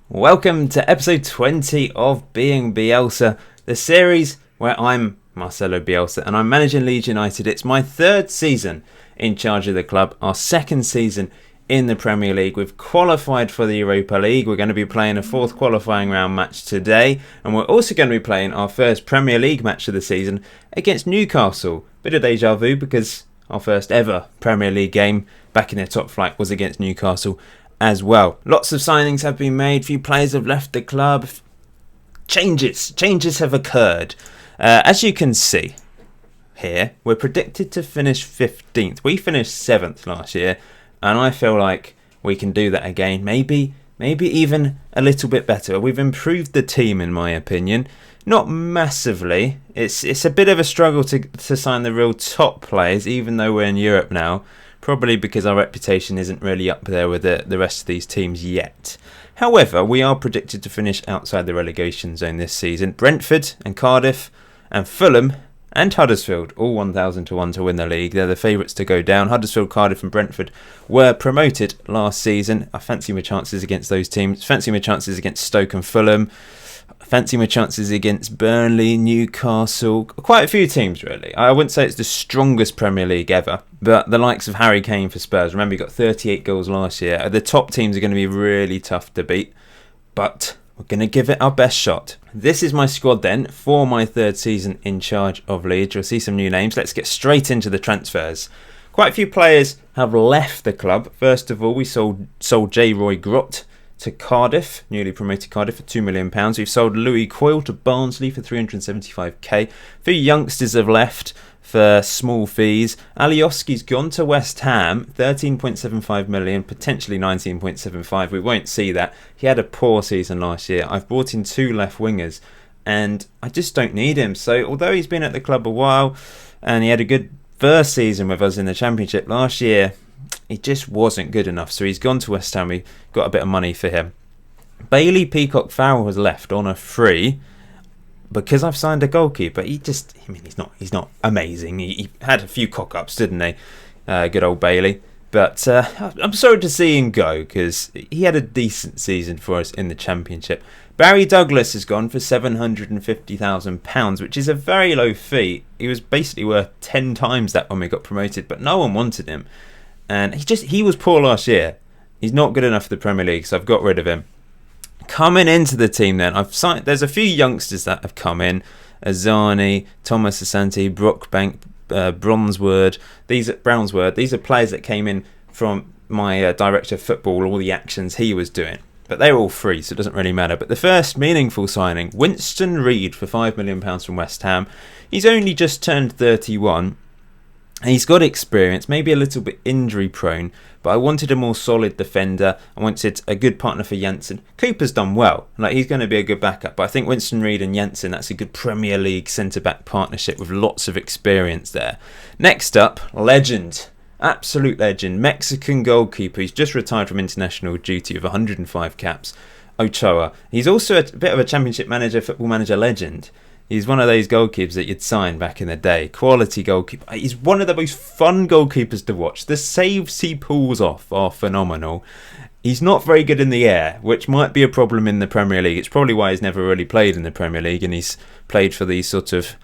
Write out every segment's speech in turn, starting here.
Welcome to episode 20 of Being Bielsa, the series where I'm Marcelo Bielsa and I'm managing Leeds United. It's my third season in charge of the club, our second season in the Premier League. We've qualified for the Europa League. We're going to be playing a fourth qualifying round match today, and we're also going to be playing our first Premier League match of the season against Newcastle. Bit of deja vu because our first ever Premier League game back in the top flight was against Newcastle as well. Lots of signings have been made. Few players have left the club. Changes have occurred. As you can see here, we're predicted to finish 15th. We finished 7th last year, and I feel like we can do that again. Maybe even a little bit better. We've improved the team, in my opinion. Not massively. It's a bit of a struggle to sign the real top players, even though we're in Europe now. Probably because our reputation isn't really up there with the rest of these teams yet. However, we are predicted to finish outside the relegation zone this season. Brentford and Cardiff and Fulham and Huddersfield, all 1,000 to 1 to win the league. They're the favourites to go down. Huddersfield, Cardiff and Brentford were promoted last season. I fancy my chances against those teams. Fancy my chances against Stoke and Fulham. Fancy my chances against Burnley, Newcastle, quite a few teams really. I wouldn't say it's the strongest Premier League ever, but the likes of Harry Kane for Spurs, remember he got 38 goals last year. The top teams are going to be really tough to beat, but we're going to give it our best shot. This is my squad then for my third season in charge of Leeds. You'll see some new names. Let's get straight into the transfers. Quite a few players have left the club. First of all, we sold J. Roy Grott to Cardiff, newly promoted Cardiff, for £2 million. We've sold Louis Coyle to Barnsley for 375k. A few youngsters have left for small fees. Alioski's gone to West Ham, 13.75 million, potentially 19.75. We won't see that. He had a poor season last year. I've brought in two left wingers and I just don't need him. So although he's been at the club a while and he had a good first season with us in the Championship last year, he just wasn't good enough, so he's gone to West Ham. We got a bit of money for him. Bailey Peacock Farrell has left on a free because I've signed a goalkeeper. He's not amazing. He had a few cock-ups, didn't he? Good old Bailey. But I'm sorry to see him go because he had a decent season for us in the Championship. Barry Douglas has gone for £750,000, which is a very low fee. He was basically worth 10 times that when we got promoted, but no one wanted him. And he was poor last year. He's not good enough for the Premier League, so I've got rid of him. Coming into the team then, there's a few youngsters that have come in. Azani, Thomas Asante, Brookbank, Brownsword. These are players that came in from my director of football, all the actions he was doing. But they're all free, so it doesn't really matter. But the first meaningful signing, Winston Reid for £5 million from West Ham. He's only just turned 31. He's got experience, maybe a little bit injury prone, but I wanted a more solid defender. I wanted a good partner for Janssen. Cooper's done well, he's going to be a good backup, but I think Winston Reid and Janssen, that's a good Premier League centre-back partnership with lots of experience there. Next up, legend, absolute legend, Mexican goalkeeper. He's just retired from international duty with 105 caps, Ochoa. He's also a bit of a Championship manager, football manager legend. He's one of those goalkeepers that you'd sign back in the day. Quality goalkeeper. He's one of the most fun goalkeepers to watch. The saves he pulls off are phenomenal. He's not very good in the air, which might be a problem in the Premier League. It's probably why he's never really played in the Premier League, and he's played for these sort of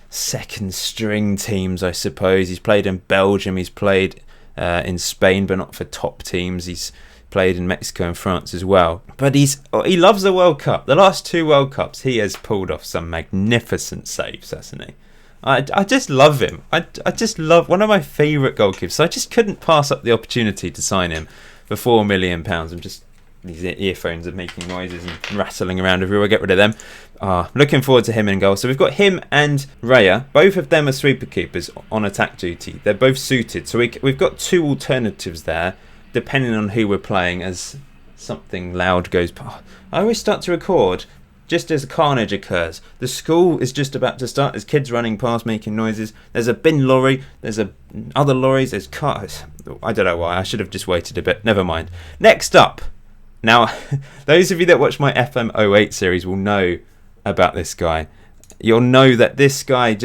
second string teams, I suppose. He's played in Belgium. He's played in Spain, but not for top teams. He's played in Mexico and France as well. But he loves the World Cup. The last two World Cups, he has pulled off some magnificent saves, hasn't he? I just love him. I just love one of my favourite goalkeepers. So I just couldn't pass up the opportunity to sign him for £4 million. These earphones are making noises and rattling around everywhere. Get rid of them. Looking forward to him in goal. So we've got him and Raya. Both of them are sweeper keepers on attack duty. They're both suited. So we've got two alternatives there, depending on who we're playing, as something loud goes past. I always start to record just as carnage occurs. The school is just about to start. There's kids running past making noises. There's a bin lorry. There's other lorries. There's cars. I don't know why. I should have just waited a bit. Never mind. Next up. Now, those of you that watch my FM08 series will know about this guy. You'll know that this guy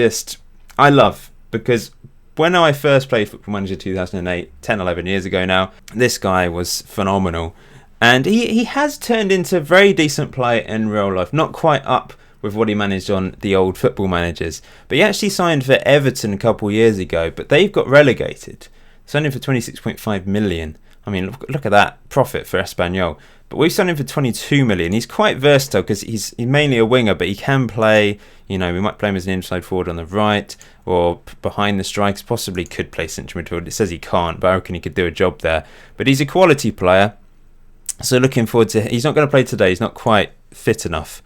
I love, because when I first played Football Manager 2008, 10, 11 years ago now, this guy was phenomenal. And he has turned into a very decent player in real life. Not quite up with what he managed on the old Football Managers. But he actually signed for Everton a couple of years ago, but they've got relegated. Signed him for 26.5 million. I mean, look at that profit for Espanyol. But we've signed him for 22 million. He's quite versatile because he's mainly a winger, but he can play, we might play him as an inside forward on the right or behind the strikers. Possibly could play central midfield. It says he can't, but I reckon he could do a job there. But he's a quality player. So looking forward to... He's not going to play today. He's not quite fit enough.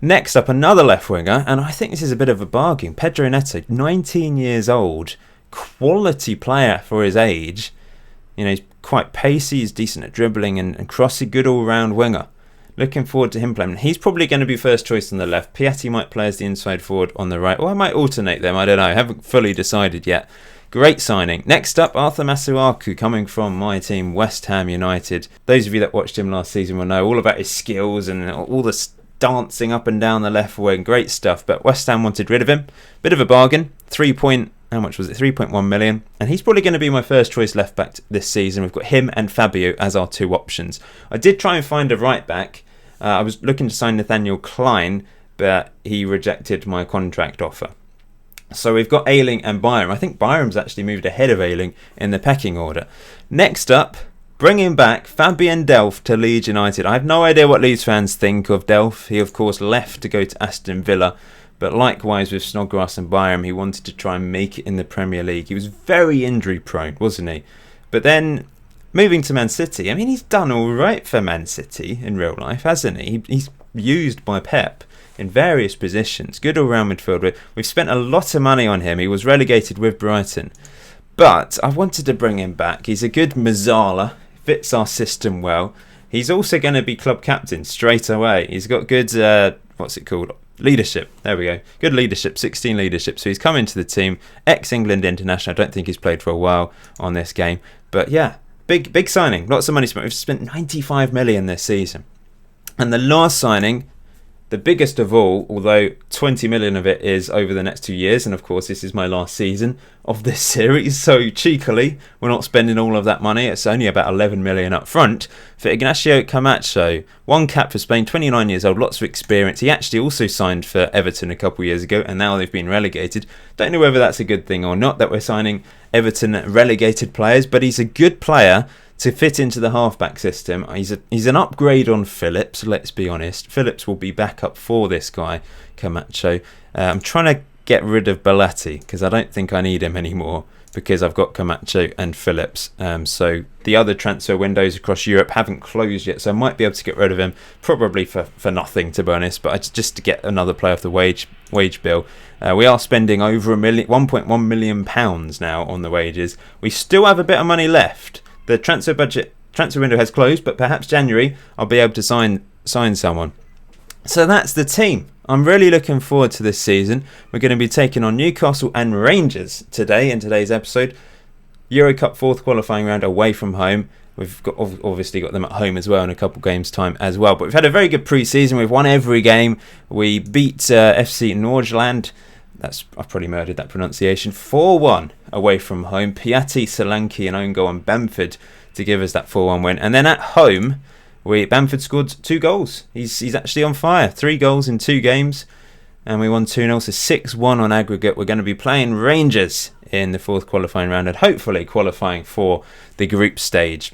Next up, another left winger, and I think this is a bit of a bargain. Pedro Neto, 19 years old, quality player for his age. He's quite pacey, he's decent at dribbling and crossing, good all-round winger. Looking forward to him playing. He's probably going to be first choice on the left. Piatti might play as the inside forward on the right, or I might alternate them, I don't know. I haven't fully decided yet. Great signing. Next up, Arthur Masuaku, coming from my team, West Ham United. Those of you that watched him last season will know all about his skills and all the dancing up and down the left wing. Great stuff. But West Ham wanted rid of him. Bit of a bargain. 3.1 million. And he's probably going to be my first choice left back this season. We've got him and Fabio as our two options. I did try and find a right back. I was looking to sign Nathaniel Klein, but he rejected my contract offer. So we've got Ayling and Byram. I think Byram's actually moved ahead of Ayling in the pecking order. Next up, bringing back Fabian Delph to Leeds United. I have no idea what Leeds fans think of Delph. He, of course, left to go to Aston Villa. But likewise with Snodgrass and Byram, he wanted to try and make it in the Premier League. He was very injury prone, wasn't he? But then moving to Man City, I mean, he's done all right for Man City in real life, hasn't he? He's used by Pep in various positions. Good all-round midfielder. We've spent a lot of money on him. He was relegated with Brighton. But I wanted to bring him back. He's a good Mazzala. Fits our system well. He's also going to be club captain straight away. He's got good, leadership. There we go. Good leadership, 16 leadership. So he's come into the team. Ex-England international. I don't think he's played for a while on this game. But yeah, big signing. Lots of money spent. We've spent 95 million this season. And the last signing, the biggest of all, although 20 million of it is over the next 2 years, and of course this is my last season of this series, so cheekily we're not spending all of that money. It's only about 11 million up front for Ignacio Camacho. One cap for Spain, 29 years old, lots of experience. He actually also signed for Everton a couple of years ago, and now they've been relegated. Don't know whether that's a good thing or not that we're signing Everton relegated players, but he's a good player to fit into the halfback system. He's an upgrade on Phillips, let's be honest. Phillips will be backup for this guy, Camacho. I'm trying to get rid of Belletti because I don't think I need him anymore because I've got Camacho and Phillips. So the other transfer windows across Europe haven't closed yet, so I might be able to get rid of him, probably for nothing, to be honest, but just to get another player off the wage bill. We are spending over 1.1 million pounds now on the wages. We still have a bit of money left. The transfer window has closed, but perhaps January I'll be able to sign someone. So that's the team. I'm really looking forward to this season. We're going to be taking on Newcastle and Rangers today in today's episode. Euro Cup fourth qualifying round away from home. We've obviously got them at home as well in a couple games' time as well. But we've had a very good pre-season. We've won every game. We beat FC Nordjylland. I've probably murdered that pronunciation. 4-1 away from home. Piatti, Solanke and own goal on Bamford to give us that 4-1 win. And then at home, Bamford scored 2 goals. He's actually on fire. 3 goals in 2 games. And we won 2-0, so 6-1 on aggregate. We're going to be playing Rangers in the fourth qualifying round and hopefully qualifying for the group stage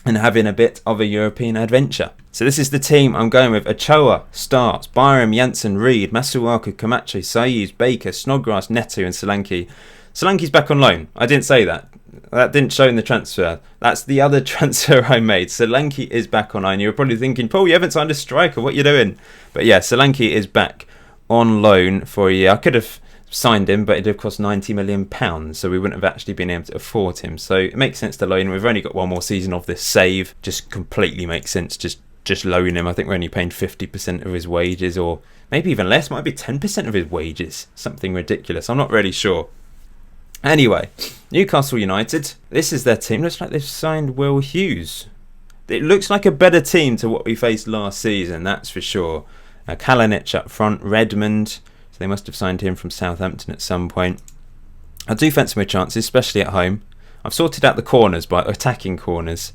and having a bit of a European adventure. So this is the team I'm going with. Ochoa starts, Byram, Janssen, Reed, Masuaku, Camacho, Saiz, Baker, Snodgrass, Neto and Solanke. Solanke's back on loan. I didn't say that. That didn't show in the transfer. That's the other transfer I made. Solanke is back on loan. You were probably thinking, Paul, you haven't signed a striker. What are you doing? But yeah, Solanke is back on loan for a year. I could have signed him, but it would have cost £90 million, so we wouldn't have actually been able to afford him. So it makes sense to loan him. We've only got one more season of this save. Just completely makes sense. Just loan him. I think we're only paying 50% of his wages, or maybe even less. Might be 10% of his wages. Something ridiculous. I'm not really sure. Anyway, Newcastle United. This is their team. Looks like they've signed Will Hughes. It looks like a better team to what we faced last season, that's for sure. Kalinic up front, Redmond. So they must have signed him from Southampton at some point. I do fancy my chances, especially at home. I've sorted out the corners by attacking corners.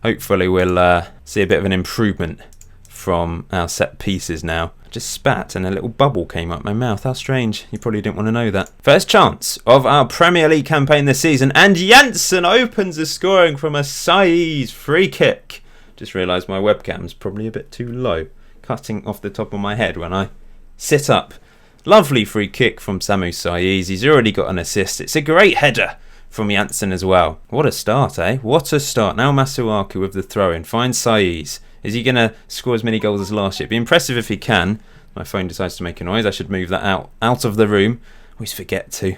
Hopefully we'll see a bit of an improvement from our set pieces now. I just spat and a little bubble came up my mouth. How strange. You probably didn't want to know that. First chance of our Premier League campaign this season, and Janssen opens the scoring from a Saiz free kick. Just realised my webcam's probably a bit too low, cutting off the top of my head when I sit up. Lovely free kick from Samu Saiz. He's already got an assist. It's a great header from Janssen as well. What a start, eh? What a start. Now Masuaku with the throw-in. Finds Saiz. Is he going to score as many goals as last year? It'd be impressive if he can. My phone decides to make a noise. I should move that out of the room. Always forget to.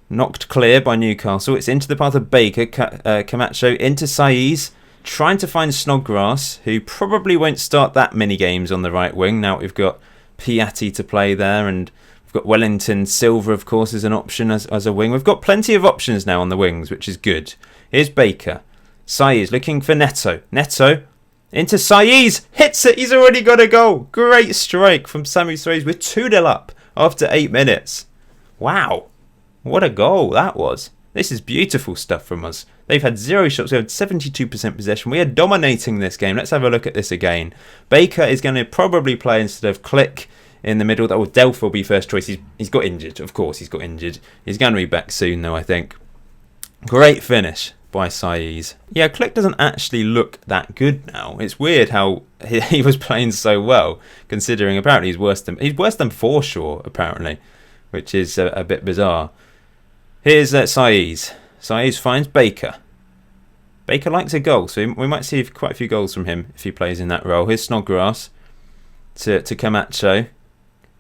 Knocked clear by Newcastle. It's into the path of Baker. Camacho into Saiz. Trying to find Snodgrass, who probably won't start that many games on the right wing. Now we've got Piatti to play there, and we've got Wellington. Silva, of course, is an option as a wing. We've got plenty of options now on the wings, which is good. Here's Baker. Saiz looking for Neto. Neto into Saiz. Hits it. He's already got a goal. Great strike from Samu Saiz. We're 2-0 up after 8 minutes. Wow. What a goal that was. This is beautiful stuff from us. They've had 0 shots. We had 72% possession. We are dominating this game. Let's have a look at this again. Baker is going to probably play instead of Click in the middle. That will Delph will be first choice. He's got injured. Of course, he's got injured. He's going to be back soon, though, I think. Great finish by Saiz. Yeah, Click doesn't actually look that good now. It's weird how he was playing so well, considering apparently he's worse than Forshaw, apparently, which is a bit bizarre. Here's Saiz. Saiz finds Baker. Baker likes a goal, so we might see quite a few goals from him if he plays in that role. Here's Snodgrass to Camacho.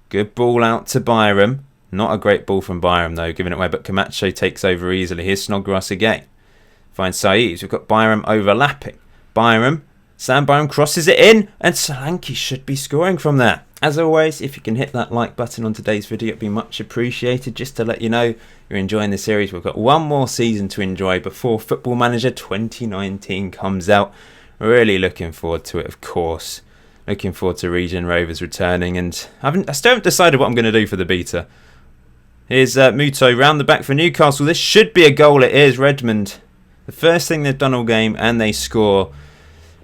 Good ball out to Byram. Not a great ball from Byram, though, giving it away, but Camacho takes over easily. Here's Snodgrass again. Finds Saiz. We've got Byram overlapping. Sam Byram crosses it in, and Solanke should be scoring from there. As always, if you can hit that like button on today's video, it'd be much appreciated. Just to let you know you're enjoying the series. We've got one more season to enjoy before Football Manager 2019 comes out. Really looking forward to it, of course. Looking forward to Region Rovers returning, and I still haven't decided what I'm going to do for the beta. Here's Muto round the back for Newcastle. This should be a goal. It is. Redmond. The first thing they've done all game, and they score.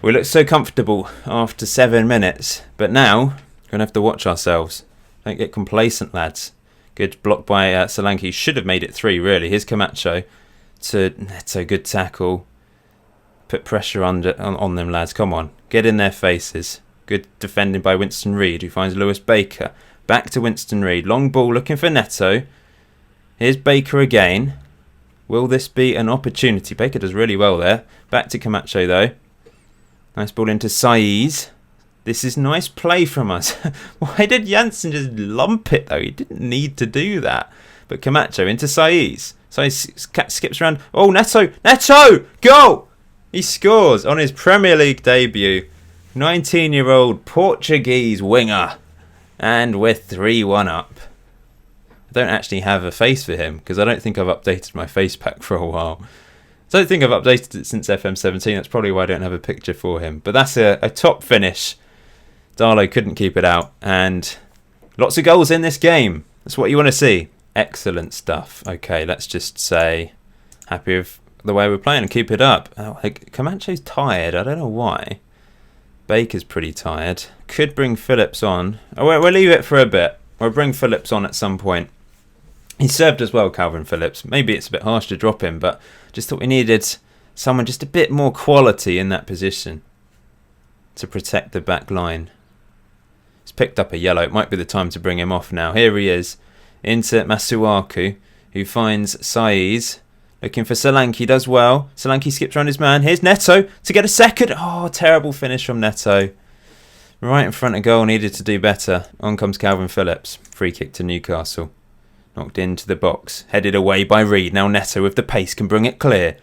We look so comfortable after 7 minutes, but now we're going to have to watch ourselves. Don't get complacent, lads. Good block by Solanke. Should have made it 3, really. Here's Camacho to Neto. Good tackle. Put pressure on them, lads. Come on. Get in their faces. Good defending by Winston Reid, who finds Lewis Baker. Back to Winston Reid. Long ball looking for Neto. Here's Baker again. Will this be an opportunity? Baker does really well there. Back to Camacho, though. Nice ball into Saiz. This is nice play from us. Why did Janssen just lump it, though? He didn't need to do that. But Camacho into Saiz. Saiz skips around. Oh, Neto! Neto! Goal! He scores on his Premier League debut. 19-year-old Portuguese winger. And we're 3-1 up. I don't actually have a face for him because I don't think I've updated my face pack for a while. I don't think I've updated it since FM17. That's probably why I don't have a picture for him. But that's a top finish. Darlow couldn't keep it out. And lots of goals in this game. That's what you want to see. Excellent stuff. Okay, let's just say happy with the way we're playing and keep it up. Oh, Camacho's tired. I don't know why. Baker's pretty tired. Could bring Phillips on. Oh, we'll leave it for a bit. We'll bring Phillips on at some point. He served as well, Calvin Phillips. Maybe it's a bit harsh to drop him, but just thought we needed someone just a bit more quality in that position to protect the back line. He's picked up a yellow. It might be the time to bring him off now. Here he is. Into Masuaku, who finds Saiz. Looking for Solanke, does well. Solanke skips around his man. Here's Neto to get a second. Oh, terrible finish from Neto. Right in front of goal, needed to do better. On comes Calvin Phillips. Free kick to Newcastle. Knocked into the box. Headed away by Reid. Now Neto with the pace can bring it clear.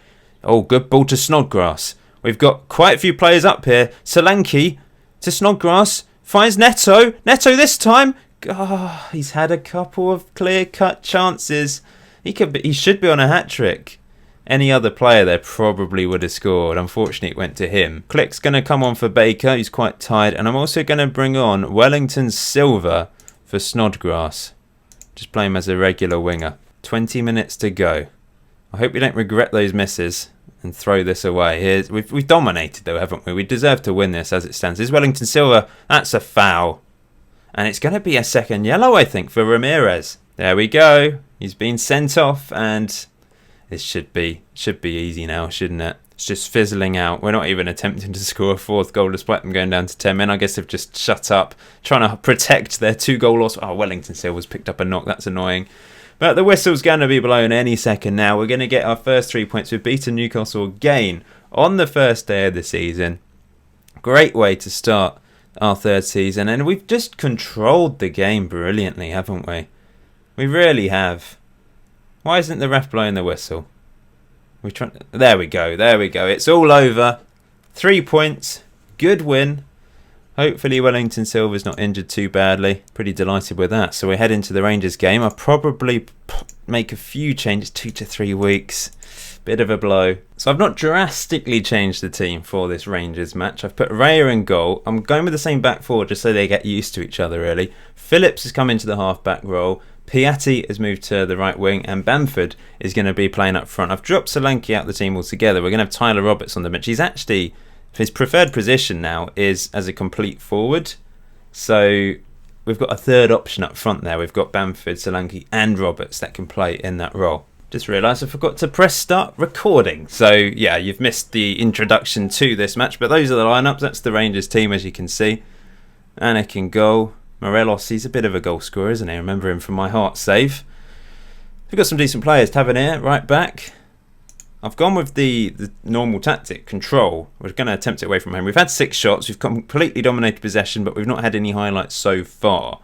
Oh, good ball to Snodgrass. We've got quite a few players up here. Solanke to Snodgrass. Finds Neto. Neto this time. Oh, he's had a couple of clear-cut chances. He should be on a hat-trick. Any other player there probably would have scored. Unfortunately, it went to him. Click's going to come on for Baker. He's quite tired. And I'm also going to bring on Wellington Silva for Snodgrass. Just play him as a regular winger. 20 minutes to go. I hope we don't regret those misses and throw this away. We've dominated though, haven't we? We deserve to win this as it stands. This Wellington Silva, that's a foul. And it's going to be a second yellow, I think, for Ramirez. There we go. He's been sent off, and this should be easy now, shouldn't it? It's just fizzling out. We're not even attempting to score a fourth goal despite them going down to 10 men. I guess they've just shut up, trying to protect their 2-goal loss. Oh, Wellington Silva's picked up a knock. That's annoying. But the whistle's going to be blown any second now. We're going to get our first 3 points. We've beaten Newcastle again on the first day of the season. Great way to start our third season, and we've just controlled the game brilliantly, haven't we? We really have. Why isn't the ref blowing the whistle? There we go. It's all over. 3 points. Good win. Hopefully Wellington Silva's not injured too badly. Pretty delighted with that. So we head into the Rangers game. I'll probably make a few changes, 2 to 3 weeks. Bit of a blow. So I've not drastically changed the team for this Rangers match. I've put Raya in goal. I'm going with the same back four just so they get used to each other, really. Phillips has come into the half-back role. Piatti has moved to the right wing, and Bamford is going to be playing up front. I've dropped Solanke out the team altogether. We're going to have Tyler Roberts on the bench. He's actually, his preferred position now is as a complete forward. So we've got a third option up front there. We've got Bamford, Solanke and Roberts that can play in that role. Just realised I forgot to press start recording. So yeah, you've missed the introduction to this match, but those are the lineups. That's the Rangers team, as you can see. Anik in goal. Morelos, he's a bit of a goal scorer, isn't he? I remember him from my heart save. We've got some decent players. Tavernier, right back. I've gone with the normal tactic, control. We're going to attempt it away from home. We've had 6 shots. We've completely dominated possession, but we've not had any highlights so far.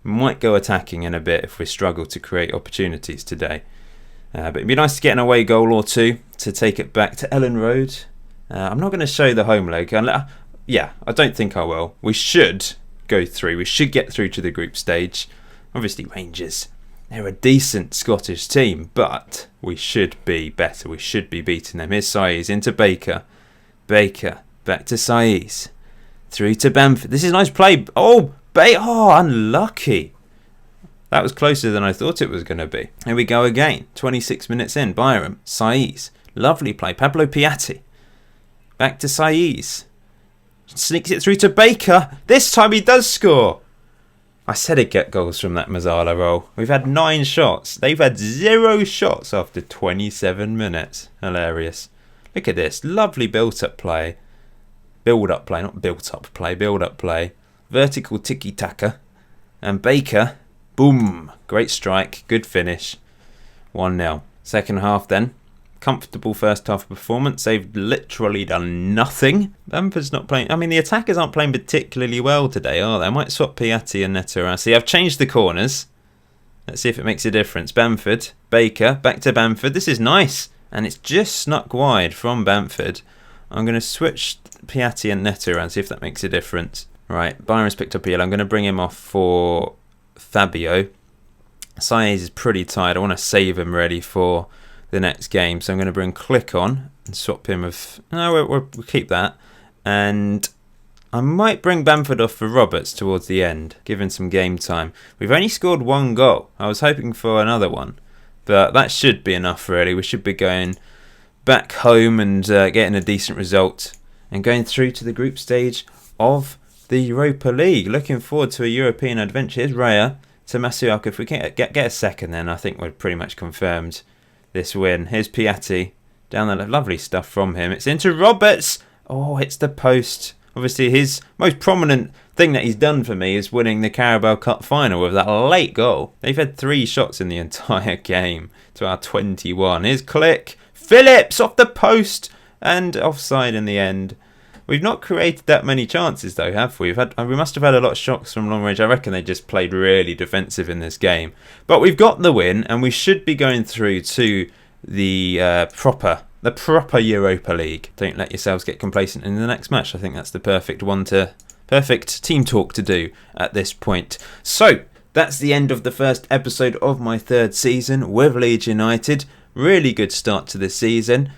We might go attacking in a bit if we struggle to create opportunities today. But it'd be nice to get an away goal or two to take it back to Ellen Road. I'm not going to show the home leg. Yeah, I don't think I will. We should go through. We should get through to the group stage. Obviously, Rangers, they're a decent Scottish team, but we should be better. We should be beating them. Here's Saiz into Baker. Baker, back to Saiz. Through to Bamford. This is a nice play. Oh, unlucky. That was closer than I thought it was going to be. Here we go again. 26 minutes in. Byram. Saiz. Lovely play. Pablo Piatti. Back to Saiz. Sneaks it through to Baker. This time he does score. I said he'd get goals from that Mazzala roll. We've had 9 shots. They've had 0 shots after 27 minutes. Hilarious. Look at this. Lovely built-up play. Build-up play. Not built-up play. Build-up play. Vertical tiki-taka. And Baker... boom. Great strike. Good finish. 1-0. Second half then. Comfortable first half performance. They've literally done nothing. Bamford's not playing. I mean, the attackers aren't playing particularly well today, are they? I might swap Piatti and Netarasi. I've changed the corners. Let's see if it makes a difference. Bamford. Baker. Back to Bamford. This is nice. And it's just snuck wide from Bamford. I'm going to switch Piatti and Netarasi, see if that makes a difference. Right. Byron's picked up a yellow. I'm going to bring him off for Fabio. Saiz is pretty tired. I want to save him ready for the next game, so I'm going to bring Click on and swap him with... No, we'll keep that. And I might bring Bamford off for Roberts towards the end, give him some game time. We've only scored 1 goal. I was hoping for another one, but that should be enough really. We should be going back home and getting a decent result and going through to the group stage of the Europa League. Looking forward to a European adventure. Here's Raya to Masuaku. If we can get a second, then I think we're pretty much confirmed this win. Here's Piatti down the left. Lovely stuff from him. It's into Roberts. Oh, hits the post. Obviously, his most prominent thing that he's done for me is winning the Carabao Cup final with that late goal. They've had 3 shots in the entire game to our 21. Here's Click. Phillips off the post and offside in the end. We've not created that many chances though, have we? We must have had a lot of shots from long range. I reckon they just played really defensive in this game. But we've got the win, and we should be going through to the proper Europa League. Don't let yourselves get complacent in the next match. I think that's the perfect team talk to do at this point. So that's the end of the first episode of my 3rd season with Leeds United. Really good start to the season.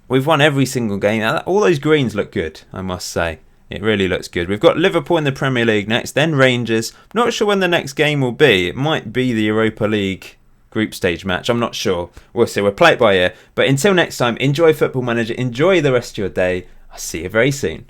We've won every single game. All those greens look good, I must say. It really looks good. We've got Liverpool in the Premier League next, then Rangers. Not sure when the next game will be. It might be the Europa League group stage match. I'm not sure. We'll see. We'll play it by ear. But until next time, enjoy Football Manager. Enjoy the rest of your day. I'll see you very soon.